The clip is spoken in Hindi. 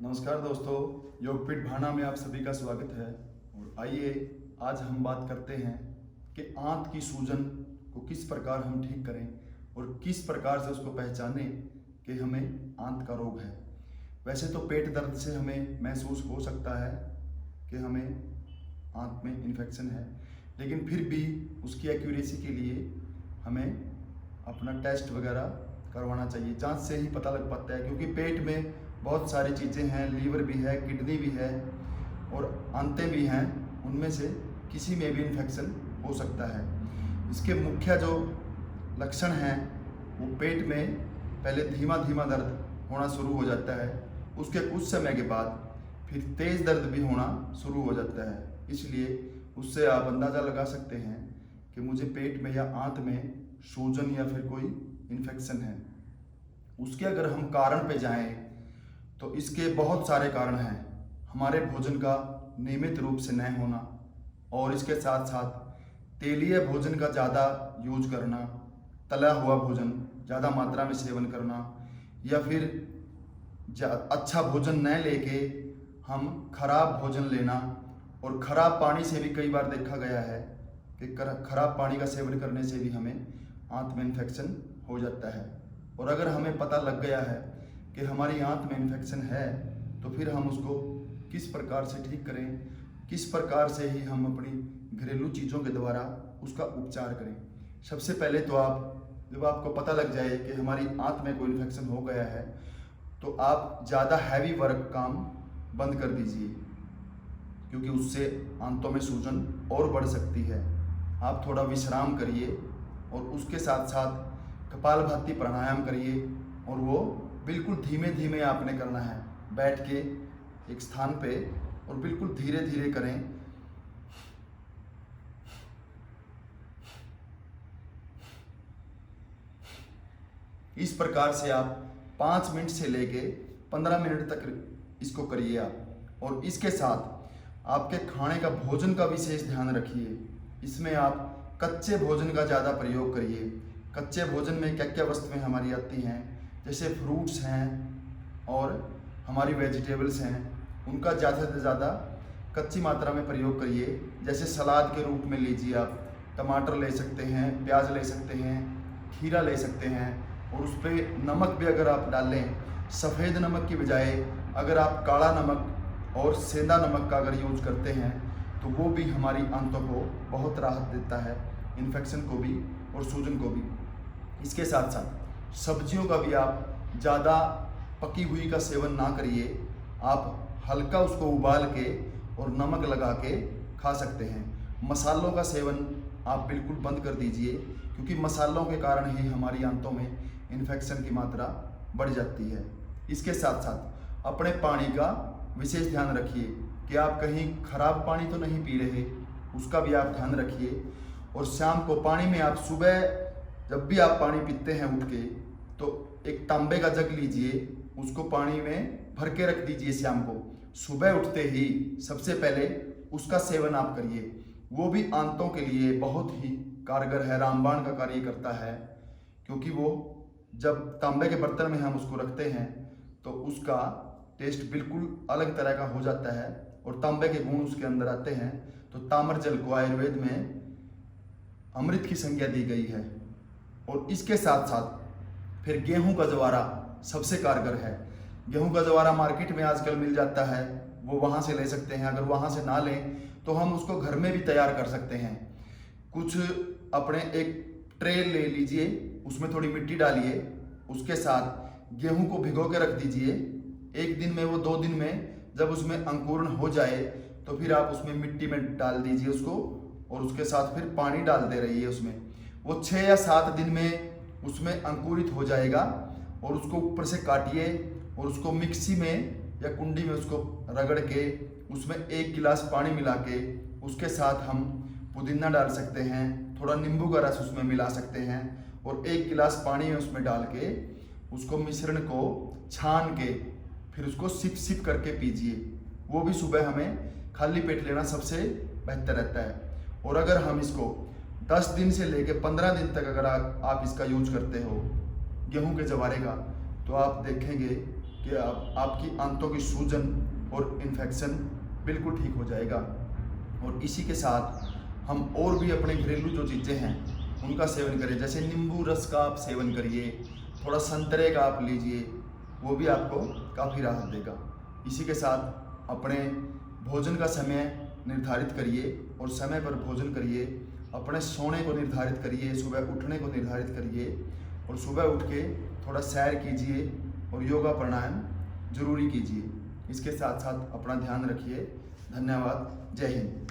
नमस्कार दोस्तों, योगपीठ भाना में आप सभी का स्वागत है। और आइए आज हम बात करते हैं कि आंत की सूजन को किस प्रकार हम ठीक करें और किस प्रकार से उसको पहचानें कि हमें आंत का रोग है। वैसे तो पेट दर्द से हमें महसूस हो सकता है कि हमें आंत में इन्फेक्शन है, लेकिन फिर भी उसकी एक्यूरेसी के लिए हमें अपना टेस्ट वगैरह करवाना चाहिए। जांच से ही पता लग पाता है, क्योंकि पेट में बहुत सारी चीज़ें हैं, लीवर भी है, किडनी भी है और आंतें भी हैं। उनमें से किसी में भी इन्फेक्शन हो सकता है। इसके मुख्य जो लक्षण हैं वो पेट में पहले धीमा धीमा दर्द होना शुरू हो जाता है, उसके कुछ समय के बाद फिर तेज़ दर्द भी होना शुरू हो जाता है। इसलिए उससे आप अंदाज़ा लगा सकते हैं कि मुझे पेट में या आंत में सूजन या फिर कोई इन्फेक्शन है। उसके अगर हम कारण पे जाएं तो इसके बहुत सारे कारण हैं। हमारे भोजन का नियमित रूप से न होना, और इसके साथ साथ तेलीय भोजन का ज़्यादा यूज करना, तला हुआ भोजन ज़्यादा मात्रा में सेवन करना, या फिर अच्छा भोजन न लेके हम खराब भोजन लेना। और खराब पानी से भी कई बार देखा गया है कि खराब पानी का सेवन करने से भी हमें आंत में इन्फेक्शन हो जाता है। और अगर हमें पता लग गया है कि हमारी आंत में इन्फेक्शन है तो फिर हम उसको किस प्रकार से ठीक करें, किस प्रकार से ही हम अपनी घरेलू चीज़ों के द्वारा उसका उपचार करें। सबसे पहले तो जब आपको पता लग जाए कि हमारी आंत में कोई इन्फेक्शन हो गया है तो आप ज़्यादा हैवी वर्क काम बंद कर दीजिए, क्योंकि उससे आंतों में सूजन और बढ़ सकती है। आप थोड़ा विश्राम करिए और उसके साथ साथ कपालभाति प्राणायाम करिए, और वो बिल्कुल धीमे धीमे आपने करना है, बैठ के एक स्थान पे, और बिल्कुल धीरे धीरे करें। इस प्रकार से आप 5 मिनट से लेके 15 मिनट तक इसको करिए आप। और इसके साथ आपके खाने का भोजन का विशेष ध्यान रखिए। इसमें आप कच्चे भोजन का ज़्यादा प्रयोग करिए। कच्चे भोजन में क्या क्या वस्तुएं हमारी आती हैं, जैसे फ्रूट्स हैं और हमारी वेजिटेबल्स हैं, उनका ज़्यादा से ज़्यादा कच्ची मात्रा में प्रयोग करिए। जैसे सलाद के रूप में लीजिए, आप टमाटर ले सकते हैं, प्याज ले सकते हैं, खीरा ले सकते हैं, और उस पर नमक भी अगर आप डालें, सफ़ेद नमक की बजाय अगर आप काला नमक और सेंधा नमक का अगर यूज करते हैं तो वो भी हमारी आंतों को बहुत राहत देता है, इन्फेक्शन को भी और सूजन को भी। इसके साथ साथ सब्जियों का भी आप ज़्यादा पकी हुई का सेवन ना करिए। आप हल्का उसको उबाल के और नमक लगा के खा सकते हैं। मसालों का सेवन आप बिल्कुल बंद कर दीजिए, क्योंकि मसालों के कारण ही हमारी आंतों में इन्फेक्शन की मात्रा बढ़ जाती है। इसके साथ साथ अपने पानी का विशेष ध्यान रखिए कि आप कहीं खराब पानी तो नहीं पी रहे, उसका भी आप ध्यान रखिए। और शाम को पानी में आप सुबह जब भी आप पानी पीते हैं उठ के, तो एक तांबे का जग लीजिए, उसको पानी में भर के रख दीजिए। शाम को सुबह उठते ही सबसे पहले उसका सेवन आप करिए। वो भी आंतों के लिए बहुत ही कारगर है, रामबाण का कार्य करता है, क्योंकि वो जब तांबे के बर्तन में हम उसको रखते हैं तो उसका टेस्ट बिल्कुल अलग तरह का हो जाता है और तांबे के गुण उसके अंदर आते हैं। तो ताम्र जल को आयुर्वेद में अमृत की संज्ञा दी गई है। और इसके साथ साथ फिर गेहूं का जवारा सबसे कारगर है। गेहूं का जवारा मार्केट में आजकल मिल जाता है, वो वहाँ से ले सकते हैं। अगर वहाँ से ना लें तो हम उसको घर में भी तैयार कर सकते हैं। कुछ अपने एक ट्रे ले लीजिए, उसमें थोड़ी मिट्टी डालिए, उसके साथ गेहूं को भिगो के रख दीजिए। एक दिन में वो 2 दिन में जब उसमें अंकुरण हो जाए तो फिर आप उसमें मिट्टी में डाल दीजिए उसको, और उसके साथ फिर पानी डालते रहिए उसमें। वो 6 या 7 दिन में उसमें अंकुरित हो जाएगा, और उसको ऊपर से काटिए और उसको मिक्सी में या कुंडी में उसको रगड़ के उसमें 1 गिलास पानी मिला के उसके साथ हम पुदीना डाल सकते हैं, थोड़ा नींबू का रस उसमें मिला सकते हैं, और 1 गिलास पानी में उसमें डाल के उसको मिश्रण को छान के फिर उसको सिप सिप करके पीजिए। वो भी सुबह हमें खाली पेट लेना सबसे बेहतर रहता है। और अगर हम इसको 10 दिन से लेकर 15 दिन तक अगर आप इसका यूज करते हो गेहूं के जवारे का, तो आप देखेंगे कि आपकी आंतों की सूजन और इन्फेक्शन बिल्कुल ठीक हो जाएगा। और इसी के साथ हम और भी अपने घरेलू जो चीज़ें हैं उनका सेवन करें, जैसे नींबू रस का आप सेवन करिए, थोड़ा संतरे का आप लीजिए, वो भी आपको काफ़ी राहत देगा। इसी के साथ अपने भोजन का समय निर्धारित करिए और समय पर भोजन करिए, अपने सोने को निर्धारित करिए, सुबह उठने को निर्धारित करिए और सुबह उठ के थोड़ा सैर कीजिए और योगा प्राणायाम जरूरी कीजिए। इसके साथ साथ अपना ध्यान रखिए। धन्यवाद। जय हिंद।